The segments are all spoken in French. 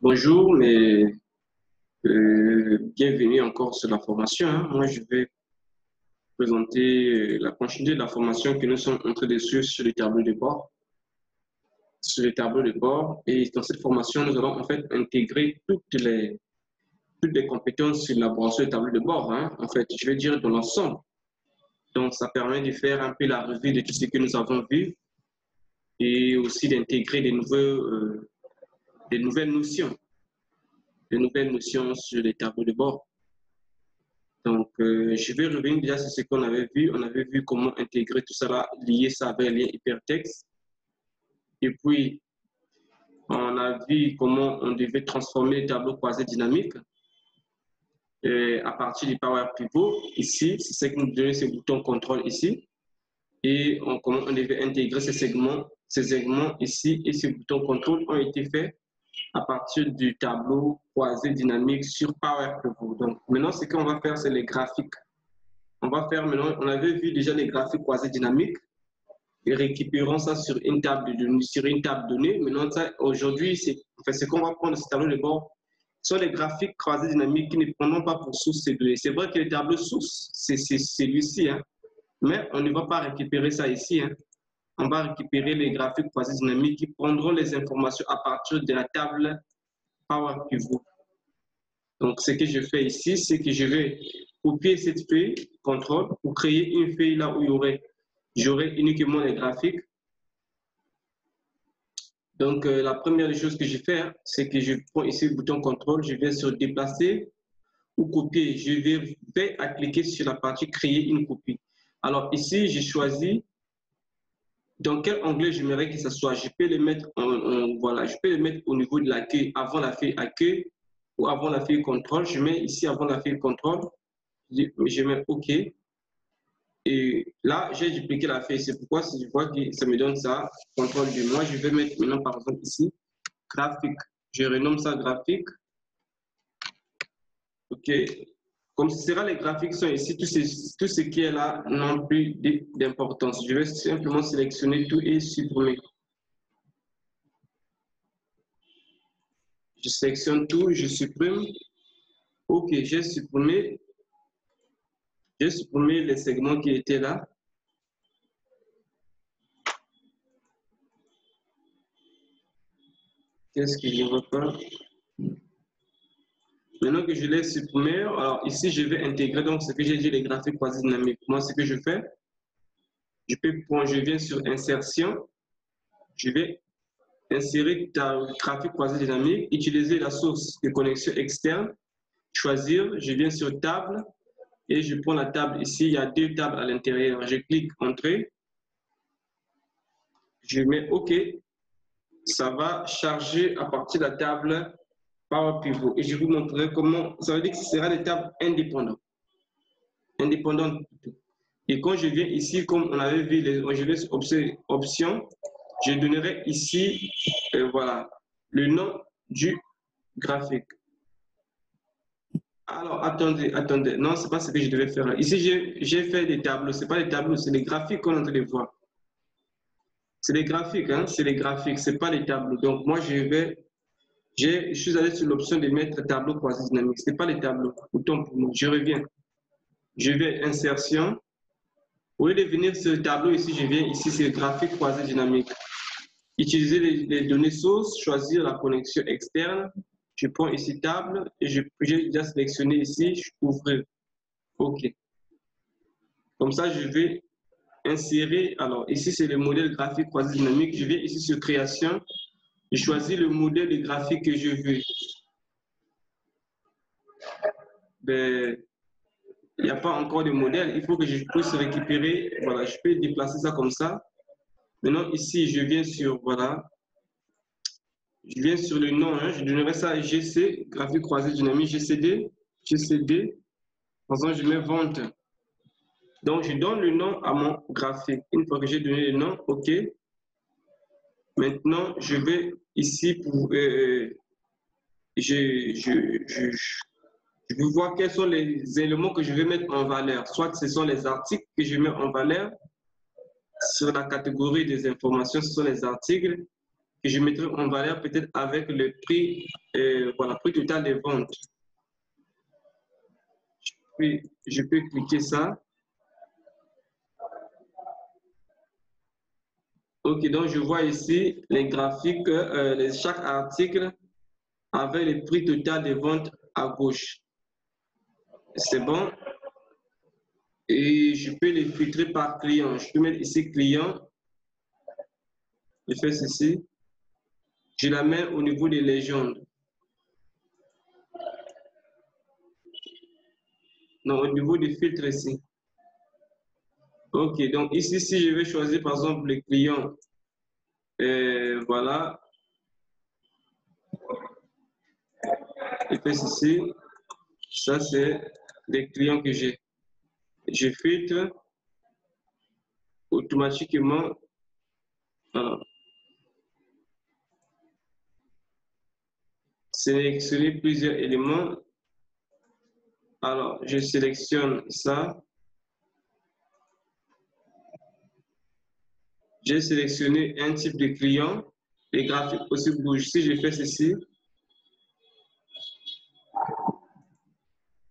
Bonjour, bienvenue encore sur la formation, hein. Moi, je vais présenter la continuité de la formation que nous sommes en train de suivre sur les tableaux de bord. Sur les tableaux de bord. Et dans cette formation, nous allons en fait intégrer toutes les compétences sur l'élaboration des tableaux de bord, hein. En fait, je vais dire dans l'ensemble. Donc, ça permet de faire un peu la revue de tout ce que nous avons vu et aussi d'intégrer des nouvelles notions sur les tableaux de bord. Donc, je vais revenir déjà sur ce qu'on avait vu. On avait vu comment intégrer tout ça là, lier ça avec un lien hypertexte. Et puis, on a vu comment on devait transformer les tableaux croisés dynamiques à partir du Power Pivot. Ici, c'est ce qui nous donne ce bouton contrôle ici. Et comment on devait intégrer ces segments ici et ces boutons contrôle ont été faits à partir du tableau croisé dynamique sur Power Pivot. Donc, maintenant, ce qu'on va faire, c'est les graphiques. On va faire maintenant, on avait vu déjà les graphiques croisés dynamiques et récupérons ça sur une table donnée. Maintenant, aujourd'hui, ce qu'on va prendre ce tableau de bord sont les graphiques croisés dynamiques qui ne prendront pas pour source ces données. C'est vrai que le tableau source, c'est celui-ci, hein, mais on ne va pas récupérer ça ici, hein. On va récupérer les graphiques croisés dynamiques qui prendront les informations à partir de la table Power Pivot. Donc, ce que je fais ici, c'est que je vais copier cette feuille, contrôle, pour créer une feuille là où j'aurai uniquement les graphiques. Donc, la première des choses que je fais, c'est que je prends ici le bouton contrôle, je viens sur déplacer ou copier. Je vais cliquer sur la partie créer une copie. Alors, ici, j'ai choisi dans quel onglet j'aimerais que ce soit. Je peux le mettre voilà, je peux le mettre au niveau de l'accueil, avant la feuille accueil ou avant la feuille contrôle. Je mets ici avant la feuille contrôle. Je mets OK. Et là, j'ai dupliqué la feuille. C'est pourquoi si je vois que ça me donne ça, contrôle de moi, je vais mettre maintenant, par exemple, ici, graphique. Je renomme ça graphique. OK. Comme ce sera les graphiques sont ici, tout ce qui est là n'a plus d'importance. Je vais simplement sélectionner tout et supprimer. Je sélectionne tout, je supprime. OK, j'ai supprimé les segments qui étaient là. Qu'est-ce que je ne veux pas? Maintenant que je l'ai supprimé, alors ici, je vais intégrer donc ce que j'ai dit, les graphiques croisés dynamiques. Moi, ce que je fais, je viens sur insertion, je vais insérer ta graphique croisé dynamique, utiliser la source de connexion externe, choisir, je viens sur table et je prends la table ici, il y a deux tables à l'intérieur. Je clique entrée, je mets OK, ça va charger à partir de la table Power Pivot et je vous montrerai comment, ça veut dire que ce sera des tables indépendantes. Et quand je viens ici, comme on avait vu, je vais sur option, je donnerai ici, voilà, le nom du graphique. Alors, attendez, non, c'est pas ce que je devais faire. Ici, j'ai fait des tableaux, c'est pas des tableaux, c'est des graphiques qu'on est en train de voir. C'est des graphiques, hein, c'est les graphiques, c'est pas les tableaux. Donc, moi, je suis allé sur l'option de mettre tableau croisé dynamique, c'est pas les tableaux. Autant pour moi, je reviens. Je vais insertion. Au lieu de venir sur le tableau ici, je viens ici, c'est le graphique croisé dynamique. Utiliser les données sources, choisir la connexion externe. Je prends ici table et j'ai déjà sélectionné ici, je peux ouvrir. OK. Comme ça, je vais insérer. Alors, ici, c'est le modèle graphique croisé dynamique. Je viens ici sur création. Je choisis le modèle de graphique que je veux. Ben, il n'y a pas encore de modèle. Il faut que je puisse récupérer. Voilà, je peux déplacer ça comme ça. Maintenant, ici, je viens sur, voilà, je viens sur le nom, hein, je donnerai ça à GC, graphique croisé dynamique, GCD. Par exemple, je mets vente. Donc, je donne le nom à mon graphique. Une fois que j'ai donné le nom, OK. Maintenant, je vais ici pour, je veux voir quels sont les éléments que je vais mettre en valeur. Soit ce sont les articles que je mets en valeur. Sur la catégorie des informations, ce sont les articles. que je mettrai en valeur peut-être avec le prix, voilà, prix total des ventes. Puis, je peux cliquer ça. Ok, donc je vois ici les graphiques, chaque article avec le prix total des ventes à gauche. C'est bon. Et je peux les filtrer par client. Je peux mettre ici client. Je fais ceci. Je la mets au niveau des légendes. Non, au niveau des filtres ici. Ok, donc ici, si je vais choisir par exemple les clients, voilà. Je fais ceci. Ça, c'est les clients que j'ai. Je filtre automatiquement. Voilà. Sélectionner plusieurs éléments. Alors, je sélectionne ça. J'ai sélectionné un type de client. Les graphiques aussi bougent. Si je fais ceci,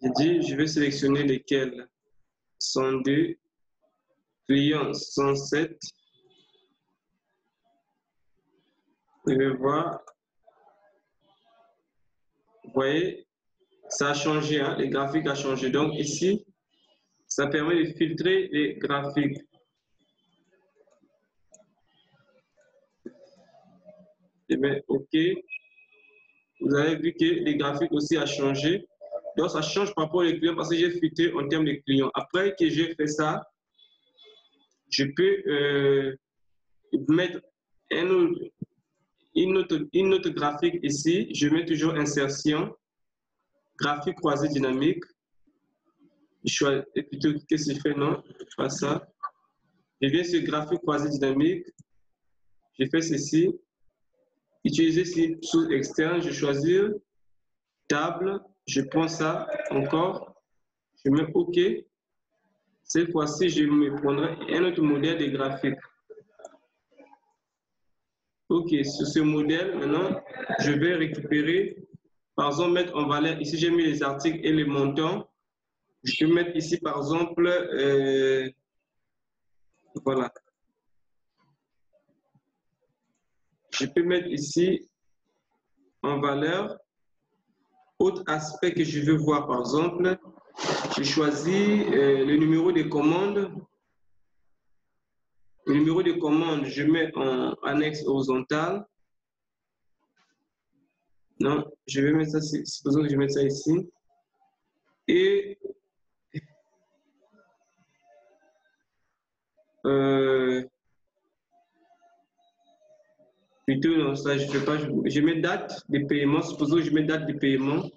je dis, je vais sélectionner lesquels. 102, client 107. Je vais voir. Vous voyez, ça a changé, hein? Les graphiques ont changé. Donc ici, ça permet de filtrer les graphiques. Et bien, OK. Vous avez vu que les graphiques aussi ont changé. Donc, ça change par rapport aux clients parce que j'ai filtré en termes de clients. Après que j'ai fait ça, je peux mettre une autre graphique ici. Je mets toujours insertion, graphique croisé dynamique. Et plutôt, qu'est-ce que je fais? Non, pas ça. Je viens sur graphique croisé dynamique. Je fais ceci. Utiliser sous externe, je choisis table. Je prends ça encore. Je mets OK. Cette fois-ci, je me prendrai un autre modèle de graphique. OK, sur ce modèle, maintenant, je vais récupérer, par exemple, mettre en valeur, ici j'ai mis les articles et les montants. Je peux mettre ici, par exemple, voilà. Je peux mettre ici en valeur. Autre aspect que je veux voir, par exemple, je choisis le numéro de commande. Le numéro de commande, je mets en annexe horizontale. Non, je vais mettre ça, supposons que je mette ça ici. Et plutôt, non, ça, je ne fais pas. Je mets date de paiement. Supposons que je mets date de paiement.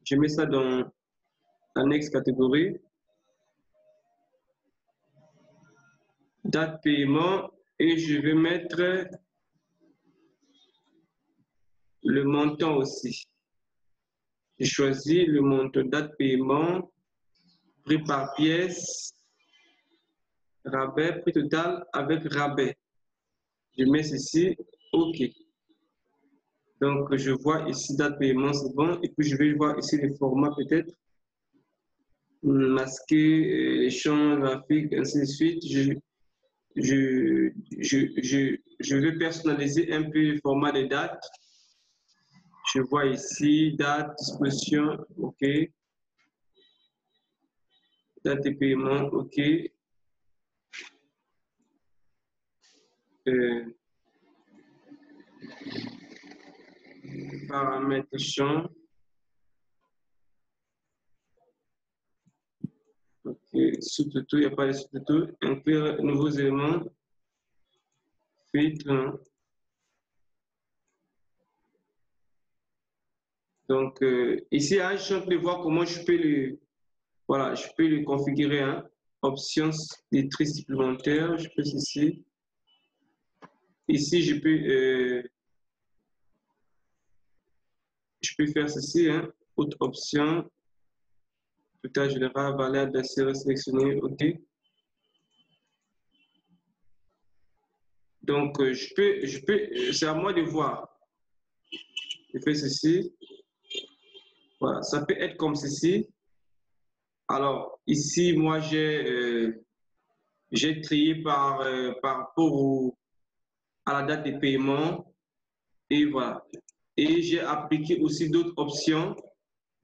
Je mets ça dans annexe catégorie. Date paiement. Et je vais mettre le montant aussi. Je choisis le montant date paiement, prix par pièce, rabais, prix total avec rabais. Je mets ceci, OK. Donc, je vois ici date paiement, c'est bon. Et puis, je vais voir ici les formats peut-être. Masquer les champs graphiques, ainsi de suite. Je vais personnaliser un peu le format des dates. Je vois ici date, disposition, OK. Date de paiement, OK. Paramètres champ. OK. Sous-tuto, il n'y a pas de sous-tuto. Inclure de nouveaux éléments. Filtre. Donc, ici, hein, je suis en train de voir comment je peux le, voilà, je peux le configurer. Hein. Options des tri supplémentaires, je peux ici. Ici, je peux faire ceci. Hein. Autre option. Total général, valeur d'accès sélectionné. OK. Donc, c'est à moi de voir. Je fais ceci. Voilà, ça peut être comme ceci. Alors, ici, moi, j'ai trié par rapport à la date de paiement. Et voilà. Et j'ai appliqué aussi d'autres options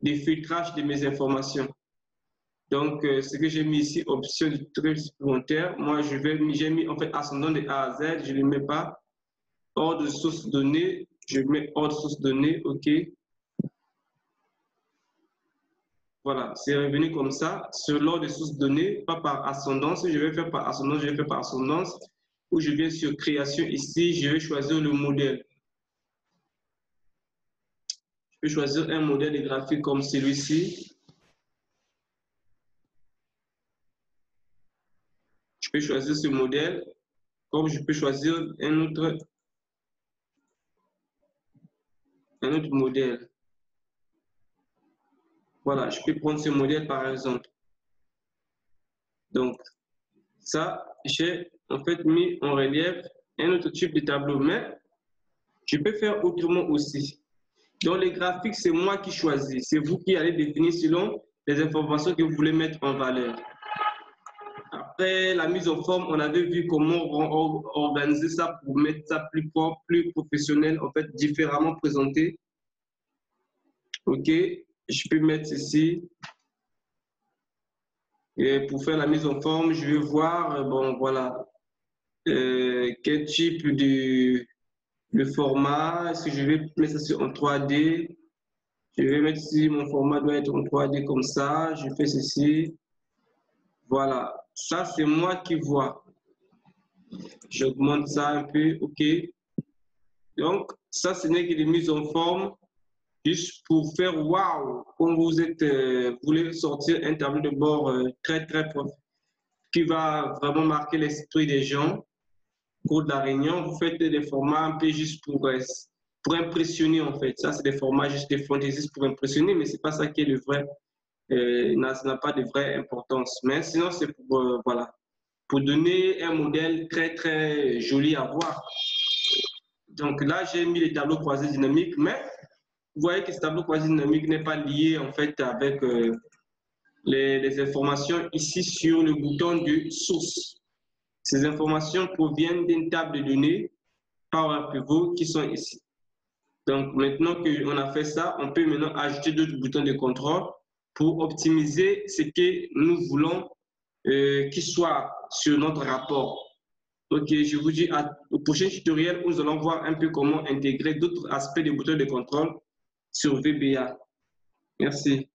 de filtrage de mes informations. Donc, ce que j'ai mis ici, option de filtrage supplémentaire, moi, j'ai mis en fait ascendant de A à Z, je ne mets pas. Ordre de source donnée, je mets ordre de source donnée, OK. Voilà, c'est revenu comme ça, sur l'ordre de source donnée, pas par ascendance. Si je vais faire par ascendance, je vais faire par ascendance. Ou je viens sur création ici, je vais choisir le modèle. Je peux choisir un modèle de graphique comme celui-ci. Je peux choisir ce modèle, comme je peux choisir un autre modèle. Voilà, je peux prendre ce modèle par exemple. Donc, ça, j'ai en fait mis en relief un autre type de tableau, mais je peux faire autrement aussi. Donc, les graphiques, c'est moi qui choisis. C'est vous qui allez définir selon les informations que vous voulez mettre en valeur. Après la mise en forme, on avait vu comment organiser ça pour mettre ça plus propre, plus professionnel, en fait, différemment présenté. OK, je peux mettre ceci. Et pour faire la mise en forme, je vais voir, bon, voilà, quel type de format. Est-ce que je vais mettre ça en 3D? Je vais mettre ici, mon format doit être en 3D comme ça. Je fais ceci. Voilà, ça c'est moi qui vois. J'augmente ça un peu, OK. Donc, ça, ce n'est que des mises en forme, juste pour faire waouh, quand vous êtes, voulez sortir un tableau de bord très, très profond, qui va vraiment marquer l'esprit des gens. Au cours de la réunion, vous faites des formats un peu juste pour impressionner, en fait. Ça, c'est des formats juste des fantaisies pour impressionner, mais c'est pas ça qui est le vrai. Ça n'a pas de vraie importance. Mais sinon, c'est pour, voilà, pour donner un modèle très, très joli à voir. Donc là, j'ai mis les tableaux croisés dynamiques, mais vous voyez que ce tableau croisé dynamique n'est pas lié en fait avec les informations ici sur le bouton de source. Ces informations proviennent d'une table de données Power Pivot qui sont ici. Donc maintenant qu'on a fait ça, on peut maintenant ajouter d'autres boutons de contrôle pour optimiser ce que nous voulons qu'il soit sur notre rapport. Ok, je vous dis au prochain tutoriel où nous allons voir un peu comment intégrer d'autres aspects des boutons de contrôle sur VBA. Merci.